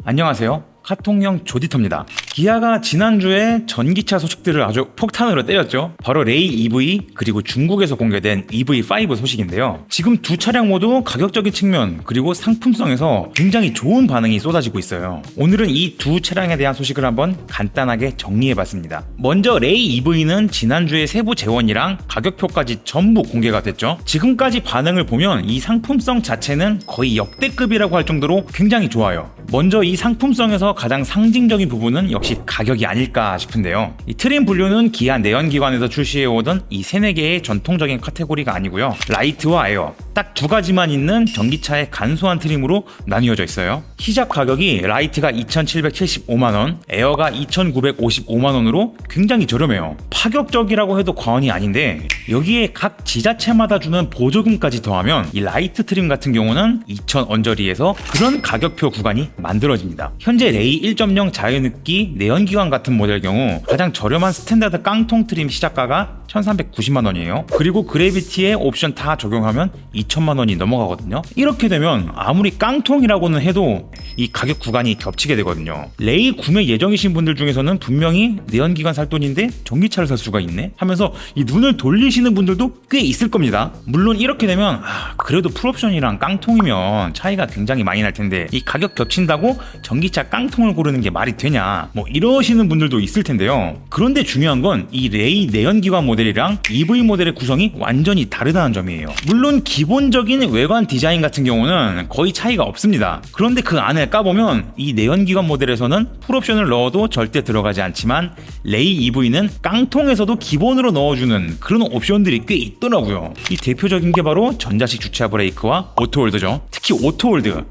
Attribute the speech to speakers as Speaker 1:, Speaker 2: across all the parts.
Speaker 1: 안녕하세요. 카통형 조디터입니다. 기아가 지난주에 전기차 소식들을 아주 폭탄으로 때렸죠. 바로 레이 EV 그리고 중국에서 공개된 EV5 소식인데요. 지금 두 차량 모두 가격적인 측면 그리고 상품성에서 굉장히 좋은 반응이 쏟아지고 있어요. 오늘은 이 두 차량에 대한 소식을 한번 간단하게 정리해봤습니다. 먼저 레이 EV는 지난주에 세부 재원이랑 가격표까지 전부 공개가 됐죠. 지금까지 반응을 보면 이 상품성 자체는 거의 역대급이라고 할 정도로 굉장히 좋아요. 먼저 이 상품성에서 가장 상징적인 부분은 역시 가격이 아닐까 싶은데요. 이 트림 분류는 기아 내연기관에서 출시해오던 이 3-4개의 전통적인 카테고리가 아니고요. 라이트와 에어 딱 두 가지만 있는 전기차의 간소한 트림으로 나뉘어져 있어요. 시작 가격이 라이트가 2,775만원, 에어가 2,955만원으로 굉장히 저렴해요. 파격적이라고 해도 과언이 아닌데 여기에 각 지자체마다 주는 보조금까지 더하면 이 라이트 트림 같은 경우는 2,000 언저리에서 그런 가격표 구간이 만들어집니다. 현재 레이 1.0 자연흡기 내연기관 같은 모델 경우 가장 저렴한 스탠다드 깡통 트림 시작가가 1,390만원이에요. 그리고 그래비티에 옵션 다 적용하면 2,000만원이 넘어가거든요. 이렇게 되면 아무리 깡통이라고는 해도 이 가격 구간이 겹치게 되거든요. 레이 구매 예정이신 분들 중에서는 분명히 내연기관 살 돈인데 전기차를 살 수가 있네 하면서 이 눈을 돌리시는 분들도 꽤 있을 겁니다. 물론 이렇게 되면 그래도 풀옵션이랑 깡통이면 차이가 굉장히 많이 날 텐데 이 가격 겹친다고 전기차 깡통을 고르는 게 말이 되냐 이러시는 분들도 있을 텐데요. 그런데 중요한 건 이 레이 내연기관 모델이랑 EV 모델의 구성이 완전히 다르다는 점이에요. 물론 기본적인 외관 디자인 같은 경우는 거의 차이가 없습니다. 그런데 그 안을 까보면 이 내연기관 모델에서는 풀옵션을 넣어도 절대 들어가지 않지만 레이 EV는 깡통에서도 기본으로 넣어주는 그런 옵션들이 꽤 있더라고요. 이 대표적인 게 바로 전자식 주차 브레이크와 오토홀드죠. 특히 오토홀드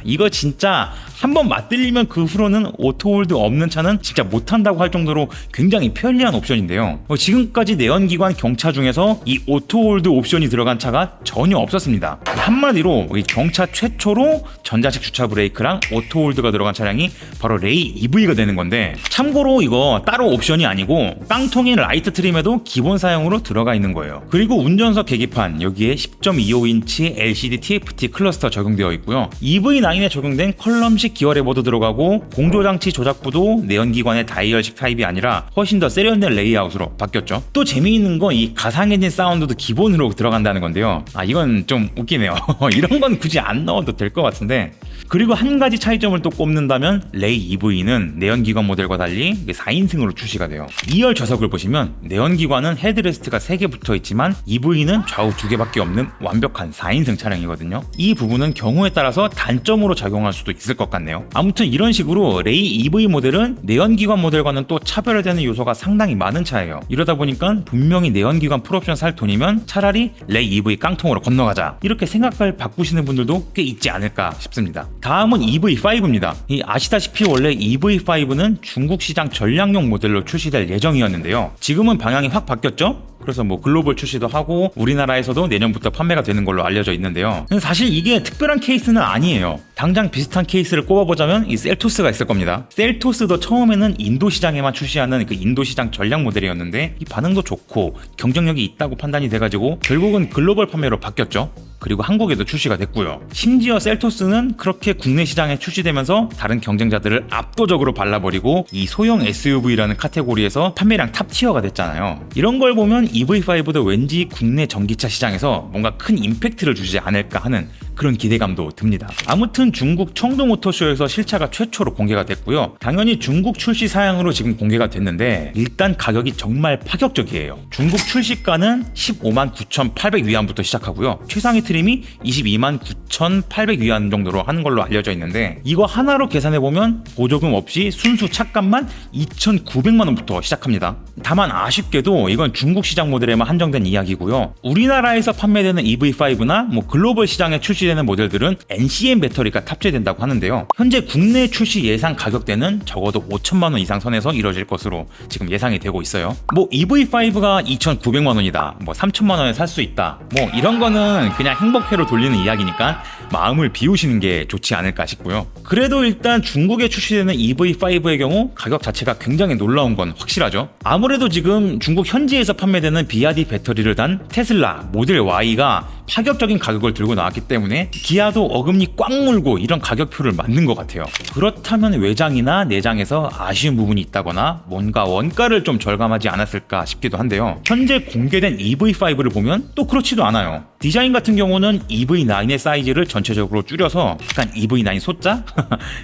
Speaker 1: 이거 진짜 한번 맛들리면 그 후로는 오토홀드 없는 차는 진짜 못한다고 할 정도로 굉장히 편리한 옵션인데요. 지금까지 내연기관 경차 중에서 이 오토홀드 옵션이 들어간 차가 전혀 없었습니다. 한마디로 이 경차 최초로 전자식 주차 브레이크랑 오토홀드가 들어간 차량이 바로 레이 EV가 되는 건데, 참고로 이거 따로 옵션이 아니고 깡통인 라이트 트림에도 기본 사용으로 들어가 있는 거예요. 그리고 운전석 계기판 여기에 10.25인치 LCD TFT 클러스터 적용되어 있고요. EV9에 적용된 컬럼식 기어레 모드 들어가고 공조장치 조작부도 내연기관의 다이얼식 타입이 아니라 훨씬 더 세련된 레이아웃으로 바뀌었죠. 또 재미있는 건 이 가상엔진 사운드도 기본으로 들어간다는 건데요. 이건 좀 웃기네요. 이런 건 굳이 안 넣어도 될 것 같은데. 그리고 한 가지 차이점을 또 꼽는다면 레이 EV는 내연기관 모델과 달리 4인승으로 출시가 돼요. 2열 좌석을 보시면 내연기관은 헤드레스트가 3개 붙어 있지만 EV는 좌우 2개밖에 없는 완벽한 4인승 차량이거든요. 이 부분은 경우에 따라서 단점으로 작용할 수도 있을 것 같네요. 아무튼 이런 식으로 레이 EV 모델은 내연기관 모델과는 또 차별화되는 요소가 상당히 많은 차예요. 이러다 보니까 분명히 내연기관 풀옵션 살 돈이면 차라리 레이 EV 깡통으로 건너가자 이렇게 생각을 바꾸시는 분들도 꽤 있지 않을까 싶습니다. 다음은 EV5입니다. 아시다시피 원래 EV5는 중국 시장 전략용 모델로 출시될 예정이었는데요. 지금은 방향이 확 바뀌었죠? 그래서 글로벌 출시도 하고 우리나라에서도 내년부터 판매가 되는 걸로 알려져 있는데요. 사실 이게 특별한 케이스는 아니에요. 당장 비슷한 케이스를 꼽아보자면 이 셀토스가 있을 겁니다. 셀토스도 처음에는 인도 시장에만 출시하는 그 인도 시장 전략 모델이었는데 이 반응도 좋고 경쟁력이 있다고 판단이 돼가지고 결국은 글로벌 판매로 바뀌었죠. 그리고 한국에도 출시가 됐고요. 심지어 셀토스는 그렇게 국내 시장에 출시되면서 다른 경쟁자들을 압도적으로 발라버리고 이 소형 SUV라는 카테고리에서 판매량 탑티어가 됐잖아요. 이런 걸 보면 EV5도 왠지 국내 전기차 시장에서 뭔가 큰 임팩트를 주지 않을까 하는 그런 기대감도 듭니다. 아무튼 중국 청도 모터쇼에서 실차가 최초로 공개가 됐고요. 당연히 중국 출시 사양으로 지금 공개가 됐는데 일단 가격이 정말 파격적이에요. 중국 출시가는 15만 9,800위안부터 시작하고요. 최상위 트림이 22만 9,800위안 정도로 하는 걸로 알려져 있는데 이거 하나로 계산해보면 보조금 없이 순수 차값만 2,900만원부터 시작합니다. 다만 아쉽게도 이건 중국 시장 모델에만 한정된 이야기고요. 우리나라에서 판매되는 EV5나 글로벌 시장에 출시되는 모델들은 NCM 배터리가 탑재된다고 하는데요. 현재 국내 출시 예상 가격대는 적어도 5천만원 이상 선에서 이뤄질 것으로 지금 예상이 되고 있어요. EV5가 2,900만원이다, 3천만원에 살 수 있다, 이런 거는 그냥 행복회로 돌리는 이야기니까 마음을 비우시는 게 좋지 않을까 싶고요. 그래도 일단 중국에 출시되는 EV5의 경우 가격 자체가 굉장히 놀라운 건 확실하죠. 아무래도 지금 중국 현지에서 판매되는 BRD 배터리를 단 테슬라 모델 Y가 파격적인 가격을 들고 나왔기 때문에 기아도 어금니 꽉 물고 이런 가격표를 만든 것 같아요. 그렇다면 외장이나 내장에서 아쉬운 부분이 있다거나 뭔가 원가를 좀 절감하지 않았을까 싶기도 한데요. 현재 공개된 EV5를 보면 또 그렇지도 않아요. 디자인 같은 경우는 EV9의 사이즈를 전체적으로 줄여서 약간 EV9 소자?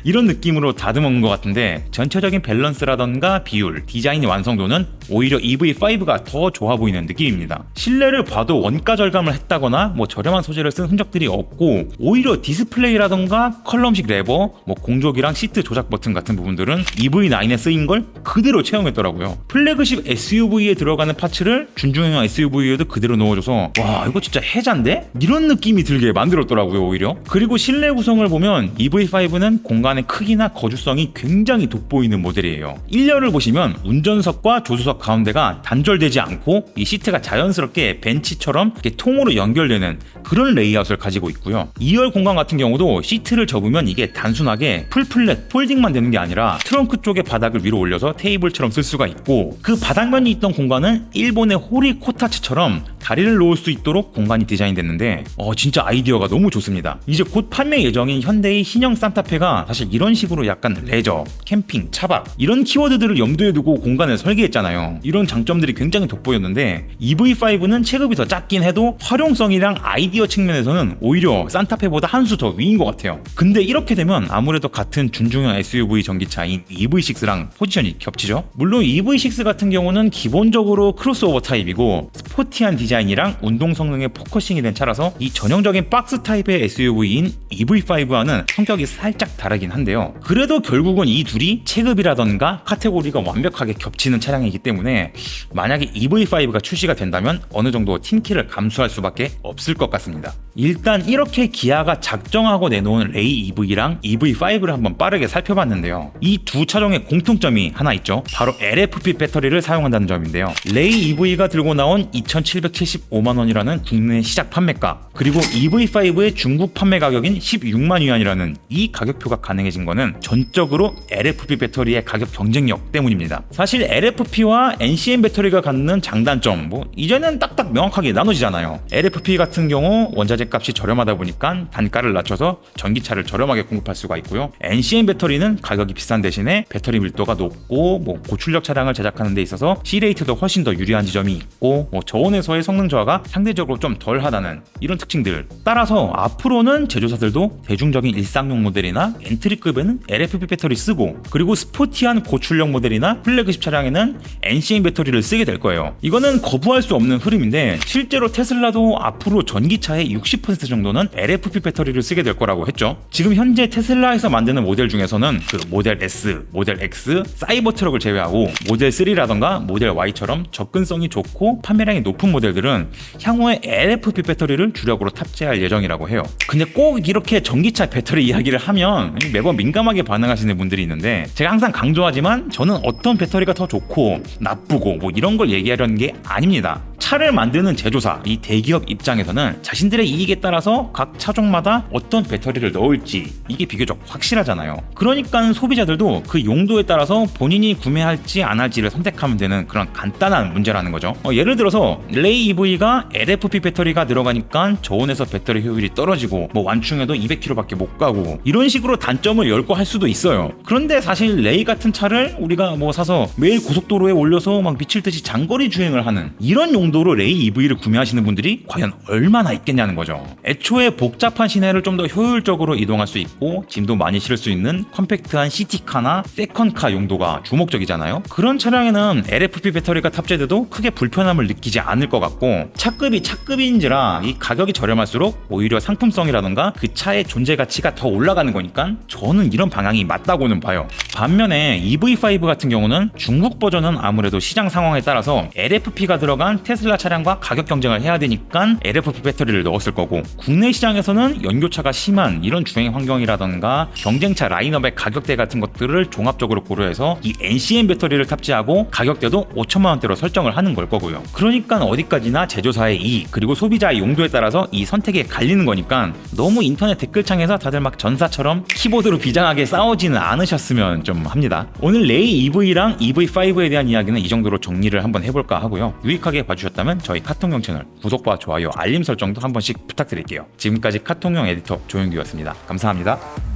Speaker 1: 이런 느낌으로 다듬은 것 같은데 전체적인 밸런스라던가 비율, 디자인의 완성도는 오히려 EV5가 더 좋아 보이는 느낌입니다. 실내를 봐도 원가 절감을 했다거나 저렴한 소재를 쓴 흔적들이 없고 오히려 디스플레이라던가 컬럼식 레버, 공조기랑 시트 조작 버튼 같은 부분들은 EV9에 쓰인 걸 그대로 채용했더라고요. 플래그십 SUV에 들어가는 파츠를 준중형 SUV에도 그대로 넣어줘서 와 이거 진짜 해잔데? 이런 느낌이 들게 만들었더라고요 오히려. 그리고 실내 구성을 보면 EV5는 공간의 크기나 거주성이 굉장히 돋보이는 모델이에요. 1열을 보시면 운전석과 조수석 가운데가 단절되지 않고 이 시트가 자연스럽게 벤치처럼 이렇게 통으로 연결되는 그런 레이아웃을 가지고 있고요. 2열 공간 같은 경우도 시트를 접으면 이게 단순하게 풀플랫 폴딩만 되는 게 아니라 트렁크 쪽에 바닥을 위로 올려서 테이블처럼 쓸 수가 있고 그 바닥면이 있던 공간은 일본의 호리 코타츠처럼 다리를 놓을 수 있도록 공간이 디자인됐는데 진짜 아이디어가 너무 좋습니다. 이제 곧 판매 예정인 현대의 신형 산타페가 사실 이런 식으로 약간 레저, 캠핑, 차박 이런 키워드들을 염두에 두고 공간을 설계했잖아요. 이런 장점들이 굉장히 돋보였는데 EV5는 체급이 더 작긴 해도 활용성이랑 아이디어 측면에서는 오히려 산타페보다 한 수 더 위인 것 같아요. 근데 이렇게 되면 아무래도 같은 준중형 SUV 전기차인 EV6랑 포지션이 겹치죠. 물론 EV6 같은 경우는 기본적으로 크로스오버 타입이고 스포티한 디자인이랑 운동 성능에 포커싱이 된 차라서 이 전형적인 박스 타입의 SUV인 EV5와는 성격이 살짝 다르긴 한데요. 그래도 결국은 이 둘이 체급이라던가 카테고리가 완벽하게 겹치는 차량이기 때문에 만약에 EV5가 출시가 된다면 어느 정도 팀키를 감수할 수밖에 없을 것 같습니다. 일단 이렇게 기아가 작정하고 내놓은 레이 EV랑 EV5를 한번 빠르게 살펴봤는데요. 이 두 차종의 공통점이 하나 있죠. 바로 LFP 배터리를 사용한다는 점인데요. 레이 EV가 들고 나온 2,775만원이라는 국내 시작 판매가, 그리고 EV5의 중국 판매 가격인 16만 위안이라는 이 가격표가 가능해진 거는 전적으로 LFP 배터리의 가격 경쟁력 때문입니다. 사실 LFP와 NCM 배터리가 갖는 장단점 이제는 딱딱 명확하게 나눠지잖아요. LFP 같은 경우 원자재 값이 저렴하다 보니까 단가를 낮춰서 전기차를 저렴하게 공급할 수가 있고요. NCM 배터리는 가격이 비싼 대신에 배터리 밀도가 높고 고출력 차량을 제작하는 데 있어서 C레이트도 훨씬 더 유리한 지점이 있고 저온에서의 성능 저하가 상대적으로 좀 덜하다는 이런 특징들. 따라서 앞으로는 제조사들도 대중적인 일상용 모델이나 엔트리급에는 LFP 배터리 쓰고, 그리고 스포티한 고출력 모델이나 플래그십 차량에는 NCM 배터리를 쓰게 될 거예요. 이거는 거부할 수 없는 흐름인데 실제로 테슬라도 앞으로 전기차의 60% 정도는 LFP 배터리를 쓰게 될 거라고 했죠. 지금 현재 테슬라에서 만드는 모델 중에서는 그 모델 S, 모델 X, 사이버 트럭을 제외하고 모델 3라던가 모델 Y처럼 접근성이 좋고 판매량이 높은 모델들은 향후에 LFP 배터리를 주력으로 탑재할 예정이라고 해요. 근데 꼭 이렇게 전기차 배터리 이야기를 하면 매번 민감하게 반응하시는 분들이 있는데 제가 항상 강조하지만 저는 어떤 배터리가 더 좋고 나쁘고 이런 걸 얘기하려는 게 아닙니다. 차를 만드는 제조사, 이 대기업 입장에서는 자신들의 이익에 따라서 각 차종마다 어떤 배터리를 넣을지 이게 비교적 확실하잖아요. 그러니까 소비자들도 그 용도에 따라서 본인이 구매할지 안 할지를 선택하면 되는 그런 간단한 문제라는 거죠. 예를 들어서 레이 EV가 LFP 배터리가 들어가니까 저온에서 배터리 효율이 떨어지고 완충해도 200km밖에 못 가고 이런 식으로 단점을 열거할 수도 있어요. 그런데 사실 레이 같은 차를 우리가 사서 매일 고속도로에 올려서 미칠 듯이 장거리 주행을 하는 이런 용도로 레이 EV를 구매하시는 분들이 과연 얼마나 있겠냐는 거죠. 애초에 복잡한 시내를 좀 더 효율적으로 이동할 수 있고 짐도 많이 실을 수 있는 컴팩트한 시티카나 세컨카 용도가 주목적이잖아요. 그런 차량에는 LFP 배터리가 탑재돼도 크게 불편함을 느끼지 않을 것 같고, 차급이 차급인지라 이 가격이 저렴할수록 오히려 상품성이라던가 그 차의 존재 가치가 더 올라가는 거니까 저는 이런 방향이 맞다고는 봐요. 반면에 EV5 같은 경우는 중국 버전은 아무래도 시장 상황에 따라서 LFP가 들어간 테슬라 차량과 가격 경쟁을 해야 되니까 LFP 배터리를 넣었을 거고, 국내 시장에서는 연교차가 심한 이런 주행 환경이라던가 경쟁차 라인업의 가격대 같은 것들을 종합적으로 고려해서 이 NCM 배터리를 탑재하고 가격대도 5천만 원대로 설정을 하는 걸 거고요. 그러니까 어디까지나 제조사의 이익 그리고 소비자의 용도에 따라서 이 선택에 갈리는 거니까 너무 인터넷 댓글창에서 다들 전사처럼 키보드로 비장하게 싸우지는 않으셨으면 싶기는 좀 합니다. 오늘 레이 EV랑 EV5에 대한 이야기는 이 정도로 정리를 한번 해볼까 하고요. 유익하게 봐주셨다면 저희 카통형 채널 구독과 좋아요, 알림 설정도 한 번씩 부탁드릴게요. 지금까지 카통형 에디터 조윤규였습니다. 감사합니다.